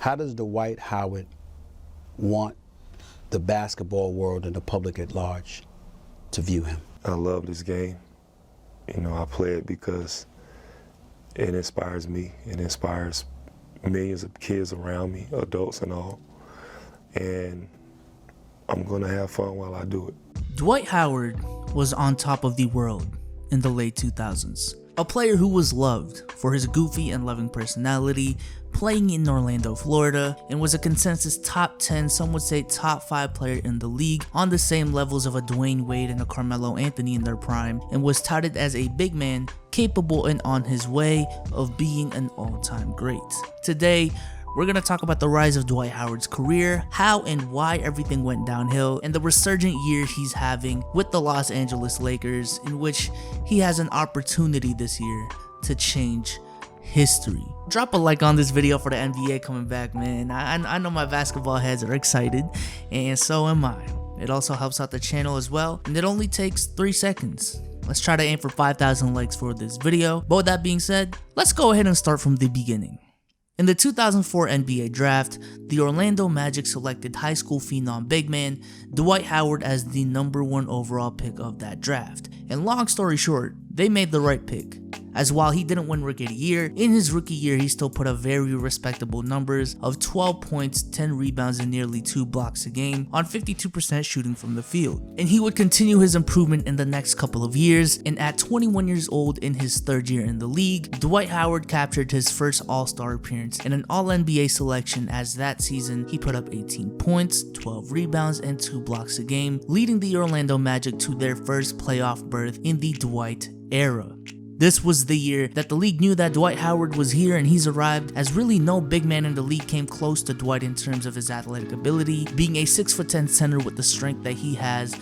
How does Dwight Howard want the basketball world and the public at large to view him? I love this game. You know, I play it because it inspires me. It inspires millions of kids around me, adults and all. And I'm gonna have fun while I do it. Dwight Howard was on top of the world in the late 2000s. A player who was loved for his goofy and loving personality, playing in Orlando, Florida, and was a consensus top 10, some would say top 5 player in the league, on the same levels of a Dwayne Wade and a Carmelo Anthony in their prime, and was touted as a big man, capable and on his way of being an all-time great. Today, we're going to talk about the rise of Dwight Howard's career, how and why everything went downhill, and the resurgent year he's having with the Los Angeles Lakers, in which he has an opportunity this year to change history. Drop a like on this video for the NBA coming back, man. I know my basketball heads are excited, and so am I. It also helps out the channel as well, and it only takes 3 seconds. Let's try to aim for 5,000 likes for this video. But with that being said, let's go ahead and start from the beginning. In the 2004 NBA draft, the Orlando Magic selected high school phenom big man Dwight Howard as the #1 overall pick of that draft. And long story short, they made the right pick, as while he didn't win Rookie of the Year, in his rookie year he still put up very respectable numbers of 12 points, 10 rebounds, and nearly 2 blocks a game on 52% shooting from the field. And he would continue his improvement in the next couple of years, and at 21 years old in his 3rd year in the league, Dwight Howard captured his first All-Star appearance and an All-NBA selection, as that season he put up 18 points, 12 rebounds, and 2 blocks a game, leading the Orlando Magic to their first playoff berth in the Dwight era. This was the year that the league knew that Dwight Howard was here, and he's arrived, as really no big man in the league came close to Dwight in terms of his athletic ability, being a 6'10" center with the strength that he has,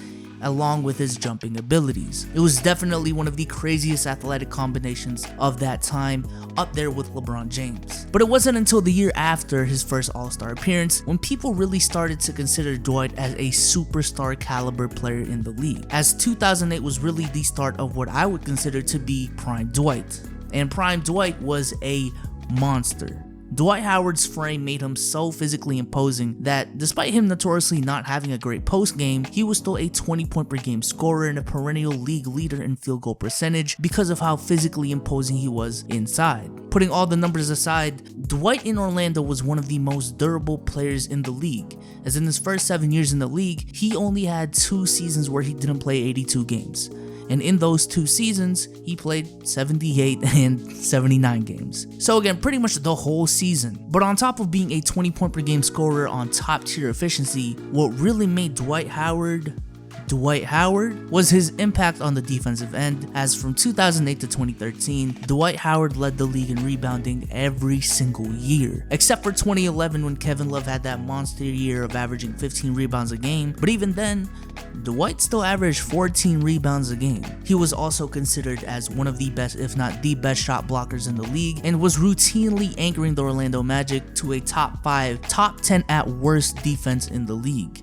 along with his jumping abilities. It was definitely one of the craziest athletic combinations of that time, up there with LeBron James. But it wasn't until the year after his first All-Star appearance when people really started to consider Dwight as a superstar caliber player in the league, as 2008 was really the start of what I would consider to be Prime Dwight. And Prime Dwight was a monster. Dwight Howard's frame made him so physically imposing that despite him notoriously not having a great post game, he was still a 20-point per game scorer and a perennial league leader in field goal percentage because of how physically imposing he was inside. Putting all the numbers aside, Dwight in Orlando was one of the most durable players in the league, as in his first 7 years in the league, he only had 2 seasons where he didn't play 82 games. And in those 2 seasons, he played 78 and 79 games. So again, pretty much the whole season. But on top of being a 20-point per game scorer on top tier efficiency, what really made Dwight Howard was his impact on the defensive end, as from 2008 to 2013, Dwight Howard led the league in rebounding every single year, except for 2011 when Kevin Love had that monster year of averaging 15 rebounds a game, but even then, Dwight still averaged 14 rebounds a game. He was also considered as one of the best, if not the best shot blockers in the league, and was routinely anchoring the Orlando Magic to a top 5, top 10 at worst defense in the league.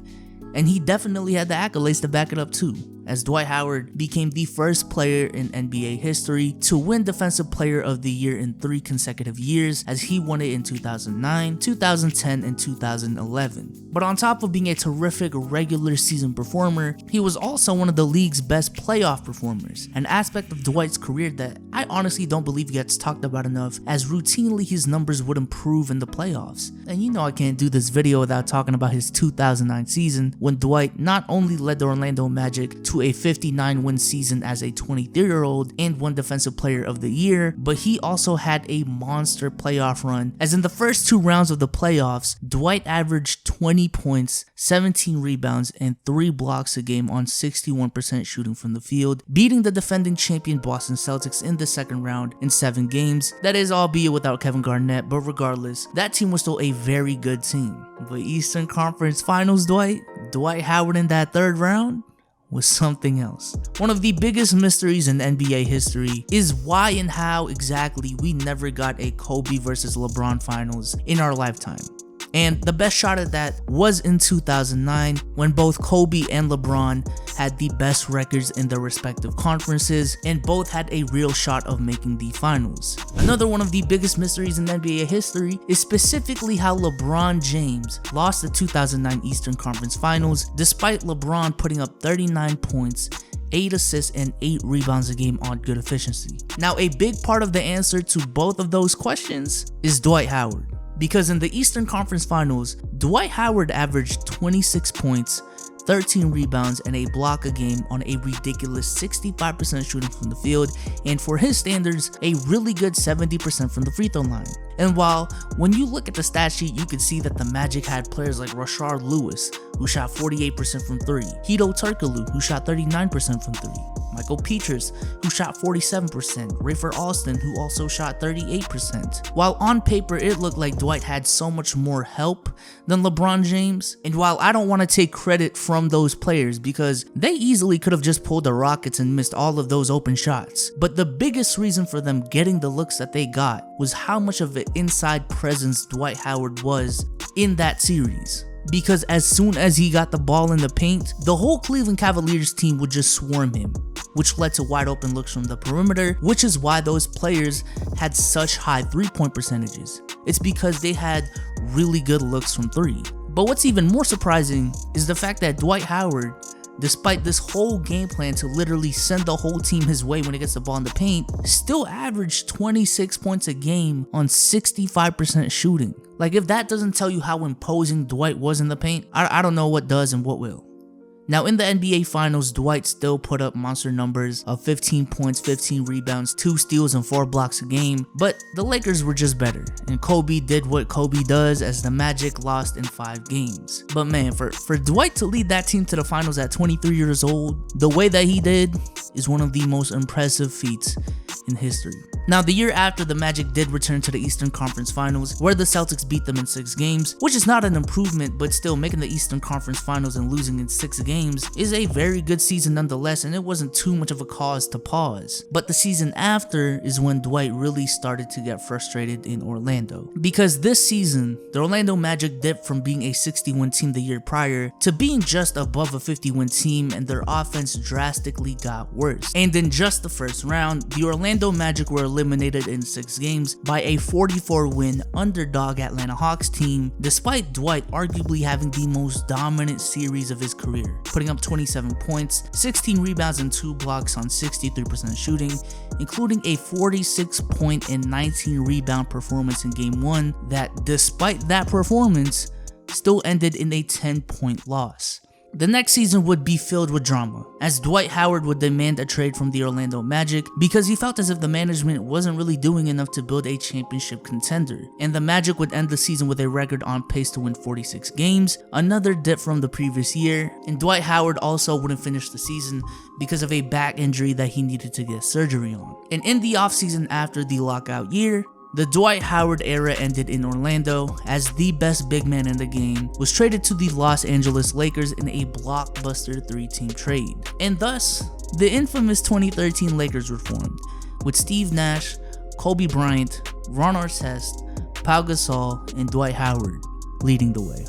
And he definitely had the accolades to back it up too, as Dwight Howard became the first player in NBA history to win Defensive Player of the Year in 3 consecutive years, as he won it in 2009, 2010, and 2011. But on top of being a terrific regular season performer, he was also one of the league's best playoff performers, an aspect of Dwight's career that I honestly don't believe gets talked about enough, as routinely his numbers would improve in the playoffs. And you know I can't do this video without talking about his 2009 season, when Dwight not only led the Orlando Magic to a 59-win season as a 23-year-old and won Defensive Player of the Year, but he also had a monster playoff run, as in the first 2 rounds of the playoffs, Dwight averaged 20 points, 17 rebounds, and 3 blocks a game on 61% shooting from the field, beating the defending champion Boston Celtics in the 2nd round in 7 games. That is, albeit without Kevin Garnett, but regardless, that team was still a very good team. But Eastern Conference Finals Dwight Howard in that 3rd round was something else. One of the biggest mysteries in NBA history is why and how exactly we never got a Kobe versus LeBron finals in our lifetime. And the best shot at that was in 2009 when both Kobe and LeBron had the best records in their respective conferences and both had a real shot of making the finals. Another one of the biggest mysteries in NBA history is specifically how LeBron James lost the 2009 Eastern Conference Finals despite LeBron putting up 39 points, 8 assists, and 8 rebounds a game on good efficiency. Now, a big part of the answer to both of those questions is Dwight Howard. Because in the Eastern Conference Finals, Dwight Howard averaged 26 points, 13 rebounds, and a block a game on a ridiculous 65% shooting from the field, and for his standards, a really good 70% from the free throw line. And while when you look at the stat sheet, you can see that the Magic had players like Rashard Lewis, who shot 48% from 3, Hedo Turkoglu, who shot 39% from 3, Michael Petras, who shot 47%, Rafer Alston, who also shot 38%. While on paper it looked like Dwight had so much more help than LeBron James, and while I don't want to take credit from those players because they easily could have just pulled the Rockets and missed all of those open shots, but the biggest reason for them getting the looks that they got was how much of an inside presence Dwight Howard was in that series. Because as soon as he got the ball in the paint, the whole Cleveland Cavaliers team would just swarm him, which led to wide open looks from the perimeter, which is why those players had such high 3-point percentages. It's because they had really good looks from 3. But what's even more surprising is the fact that Dwight Howard, despite this whole game plan to literally send the whole team his way when he gets the ball in the paint, still averaged 26 points a game on 65% shooting. Like, if that doesn't tell you how imposing Dwight was in the paint, I don't know what does and what will. Now, in the NBA Finals, Dwight still put up monster numbers of 15 points, 15 rebounds, 2 steals, and 4 blocks a game, but the Lakers were just better, and Kobe did what Kobe does as the Magic lost in 5 games. But man, for Dwight to lead that team to the finals at 23 years old, the way that he did is one of the most impressive feats in history. Now, the year after, the Magic did return to the Eastern Conference Finals, where the Celtics beat them in 6 games, which is not an improvement, but still making the Eastern Conference Finals and losing in 6 games is a very good season nonetheless, and it wasn't too much of a cause to pause. But the season after is when Dwight really started to get frustrated in Orlando. Because this season, the Orlando Magic dipped from being a 60-win team the year prior to being just above a 50-win team, and their offense drastically got worse. And in just the first round, the Orlando Magic were eliminated in 6 games by a 44-win underdog Atlanta Hawks team, despite Dwight arguably having the most dominant series of his career, putting up 27 points, 16 rebounds, and 2 blocks on 63% shooting, including a 46-point and 19 rebound performance in Game 1 that, despite that performance, still ended in a 10-point loss. The next season would be filled with drama, as Dwight Howard would demand a trade from the Orlando Magic because he felt as if the management wasn't really doing enough to build a championship contender, and the Magic would end the season with a record on pace to win 46 games, another dip from the previous year, and Dwight Howard also wouldn't finish the season because of a back injury that he needed to get surgery on. And in the offseason after the lockout year, the Dwight Howard era ended in Orlando as the best big man in the game was traded to the Los Angeles Lakers in a blockbuster 3-team trade. And thus, the infamous 2013 Lakers were formed, with Steve Nash, Kobe Bryant, Ron Artest, Pau Gasol, and Dwight Howard leading the way.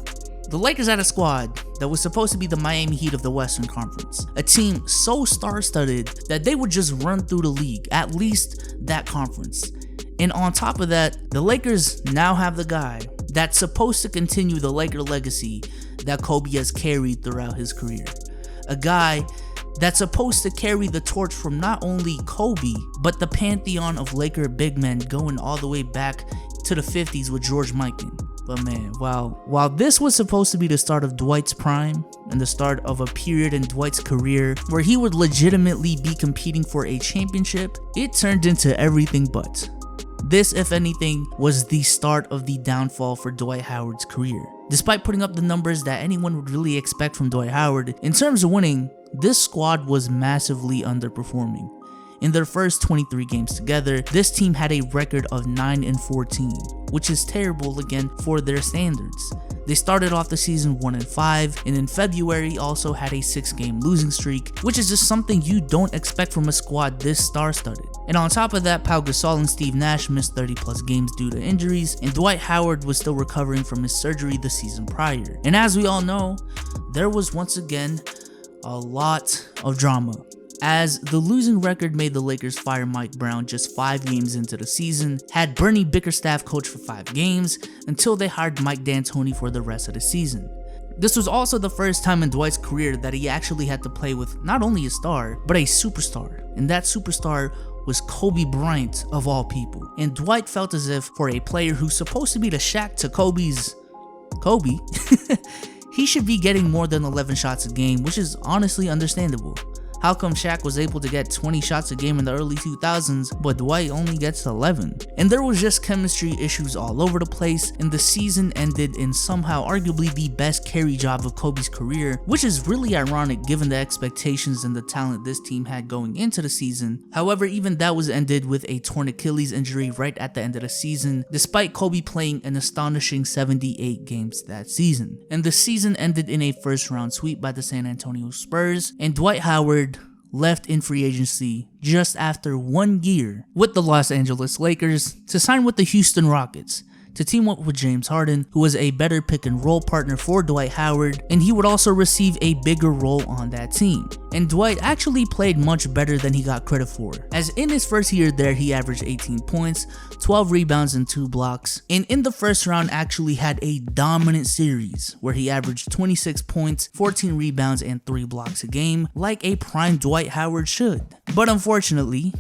The Lakers had a squad that was supposed to be the Miami Heat of the Western Conference, a team so star-studded that they would just run through the league, at least that conference. And on top of that, the Lakers now have the guy that's supposed to continue the Laker legacy that Kobe has carried throughout his career. A guy that's supposed to carry the torch from not only Kobe, but the pantheon of Laker big men going all the way back to the 50s with George Mikan. But man, while this was supposed to be the start of Dwight's prime and the start of a period in Dwight's career where he would legitimately be competing for a championship, it turned into everything but. This, if anything, was the start of the downfall for Dwight Howard's career. Despite putting up the numbers that anyone would really expect from Dwight Howard, in terms of winning, this squad was massively underperforming. In their first 23 games together, this team had a record of 9-14, which is terrible again for their standards. They started off the season 1-5, and in February also had a 6-game losing streak, which is just something you don't expect from a squad this star-studded. And on top of that, Pau Gasol and Steve Nash missed 30 plus games due to injuries, and Dwight Howard was still recovering from his surgery the season prior. And as we all know, there was once again a lot of drama, as the losing record made the Lakers fire Mike Brown just 5 games into the season, had Bernie Bickerstaff coach for 5 games, until they hired Mike D'Antoni for the rest of the season. This was also the first time in Dwight's career that he actually had to play with not only a star, but a superstar, and that superstar was Kobe Bryant of all people. And Dwight felt as if for a player who's supposed to be the Shaq to Kobe's Kobe, he should be getting more than 11 shots a game, which is honestly understandable. How come Shaq was able to get 20 shots a game in the early 2000s, but Dwight only gets 11? And there was just chemistry issues all over the place, and the season ended in somehow arguably the best carry job of Kobe's career, which is really ironic given the expectations and the talent this team had going into the season. However, even that was ended with a torn Achilles injury right at the end of the season, despite Kobe playing an astonishing 78 games that season. And the season ended in a first round sweep by the San Antonio Spurs, and Dwight Howard left in free agency just after 1 year with the Los Angeles Lakers to sign with the Houston Rockets to team up with James Harden, who was a better pick and roll partner for Dwight Howard, and he would also receive a bigger role on that team. And Dwight actually played much better than he got credit for, as in his first year there he averaged 18 points, 12 rebounds and 2 blocks, and in the first round actually had a dominant series where he averaged 26 points, 14 rebounds and 3 blocks a game, like a prime Dwight Howard should. But unfortunately,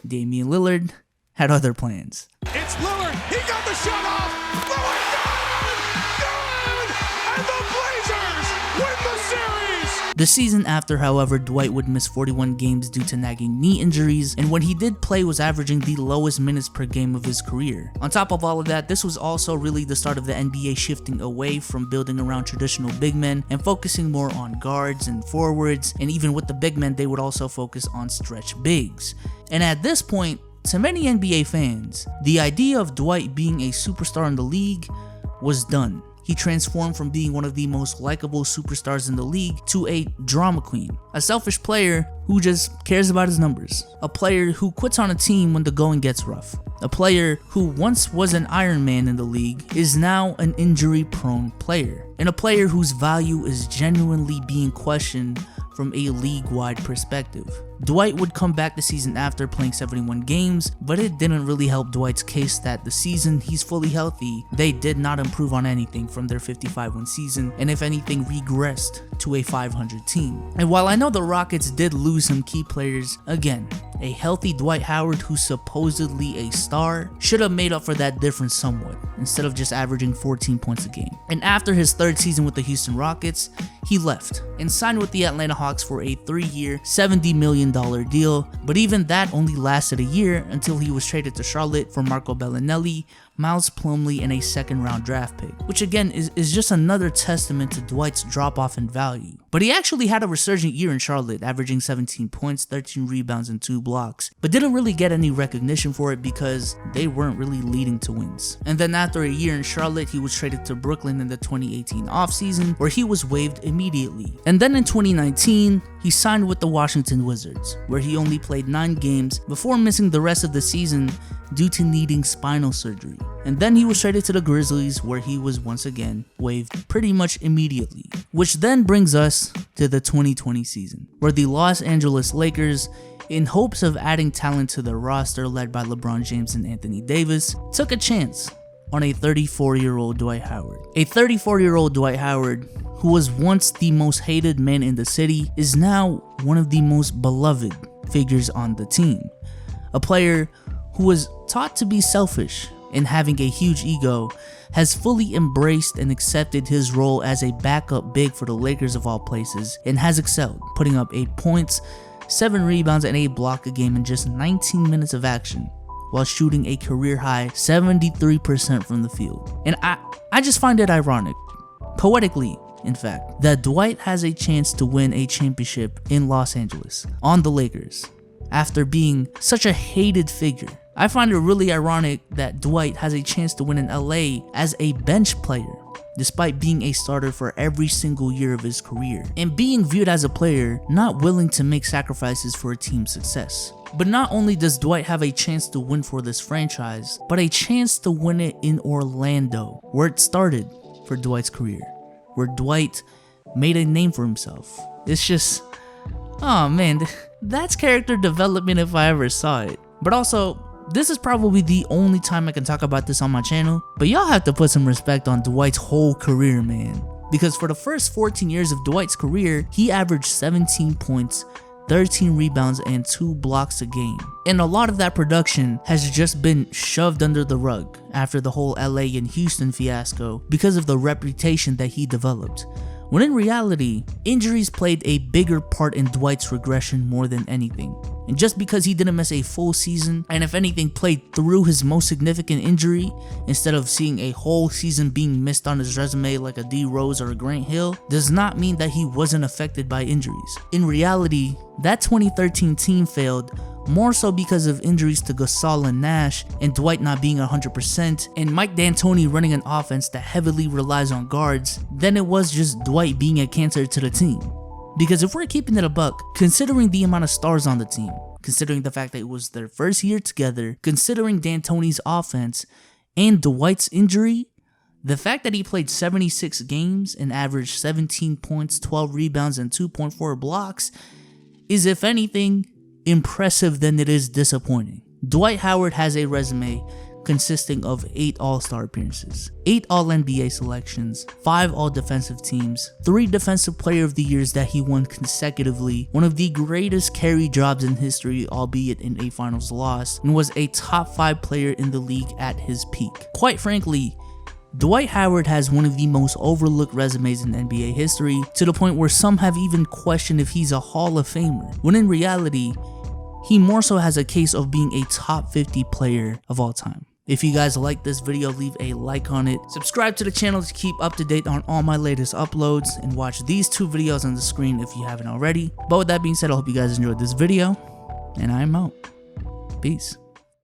Damian Lillard had other plans. It's Lillard, he got the shot off, Lillard, good, and the Blazers win the series! The season after, however, Dwight would miss 41 games due to nagging knee injuries, and when he did play was averaging the lowest minutes per game of his career. On top of all of that, this was also really the start of the NBA shifting away from building around traditional big men and focusing more on guards and forwards, and even with the big men they would also focus on stretch bigs. And at this point, to many NBA fans, the idea of Dwight being a superstar in the league was done. He transformed from being one of the most likable superstars in the league to a drama queen, a selfish player who just cares about his numbers, a player who quits on a team when the going gets rough, a player who once was an Iron Man in the league is now an injury-prone player, and a player whose value is genuinely being questioned from a league-wide perspective. Dwight would come back the season after playing 71 games, but it didn't really help Dwight's case that the season he's fully healthy, they did not improve on anything from their 55-win season, and if anything regressed to a 500 team. And while I know the Rockets did lose some key players, again, a healthy Dwight Howard who's supposedly a star should have made up for that difference somewhat, instead of just averaging 14 points a game. And after his 3rd season with the Houston Rockets, he left and signed with the Atlanta Hawks for a 3-year, $70 million deal, but even that only lasted a year until he was traded to Charlotte for Marco Bellinelli, Miles Plumlee, and a 2nd round draft pick, which again is just another testament to Dwight's drop off in value. But he actually had a resurgent year in Charlotte, averaging 17 points, 13 rebounds, and 2 blocks, but didn't really get any recognition for it because they weren't really leading to wins. And then after a year in Charlotte, he was traded to Brooklyn in the 2018 offseason, where he was waived immediately. And then in 2019, he signed with the Washington Wizards, where he only played 9 games before missing the rest of the season due to needing spinal surgery. And then he was traded to the Grizzlies, where he was once again waived pretty much immediately. Which then brings us to the 2020 season, where the Los Angeles Lakers, in hopes of adding talent to their roster led by LeBron James and Anthony Davis, took a chance on a 34-year-old Dwight Howard. A 34-year-old Dwight Howard, who was once the most hated man in the city, is now one of the most beloved figures on the team. A player who was taught to be selfish and having a huge ego, has fully embraced and accepted his role as a backup big for the Lakers of all places, and has excelled, putting up 8 points, 7 rebounds, and 8 blocks a game in just 19 minutes of action, while shooting a career high 73% from the field. And I just find it ironic, poetically in fact, that Dwight has a chance to win a championship in Los Angeles on the Lakers after being such a hated figure. I find it really ironic that Dwight has a chance to win in LA as a bench player despite being a starter for every single year of his career, and being viewed as a player not willing to make sacrifices for a team's success. But not only does Dwight have a chance to win for this franchise, but a chance to win it in Orlando, where it started for Dwight's career, where Dwight made a name for himself. It's just, oh man, that's character development if I ever saw it. But also, this is probably the only time I can talk about this on my channel, but y'all have to put some respect on Dwight's whole career, man. Because for the first 14 years of Dwight's career, he averaged 17 points, 13 rebounds, and 2 blocks a game. And a lot of that production has just been shoved under the rug after the whole LA and Houston fiasco because of the reputation that he developed. When in reality, injuries played a bigger part in Dwight's regression more than anything. And just because he didn't miss a full season, and if anything played through his most significant injury, instead of seeing a whole season being missed on his resume like a D Rose or a Grant Hill, does not mean that he wasn't affected by injuries. In reality, that 2013 team failed more so because of injuries to Gasol and Nash, and Dwight not being 100%, and Mike D'Antoni running an offense that heavily relies on guards, than it was just Dwight being a cancer to the team. Because if we're keeping it a buck, considering the amount of stars on the team, considering the fact that it was their first year together, considering D'Antoni's offense, and Dwight's injury, the fact that he played 76 games and averaged 17 points, 12 rebounds, and 2.4 blocks is, if anything, impressive than it is disappointing. Dwight Howard has a resume consisting of 8 All-Star appearances, 8 All-NBA selections, 5 All-Defensive teams, 3 Defensive Player of the Years that he won consecutively, one of the greatest carry jobs in history, albeit in a finals loss, and was a top 5 player in the league at his peak. Quite frankly, Dwight Howard has one of the most overlooked resumes in NBA history, to the point where some have even questioned if he's a Hall of Famer, when in reality, he more so has a case of being a top 50 player of all time. If you guys like this video, leave a like on it, subscribe to the channel to keep up to date on all my latest uploads, and watch these 2 videos on the screen if you haven't already. But with that being said, I hope you guys enjoyed this video, and I'm out. Peace.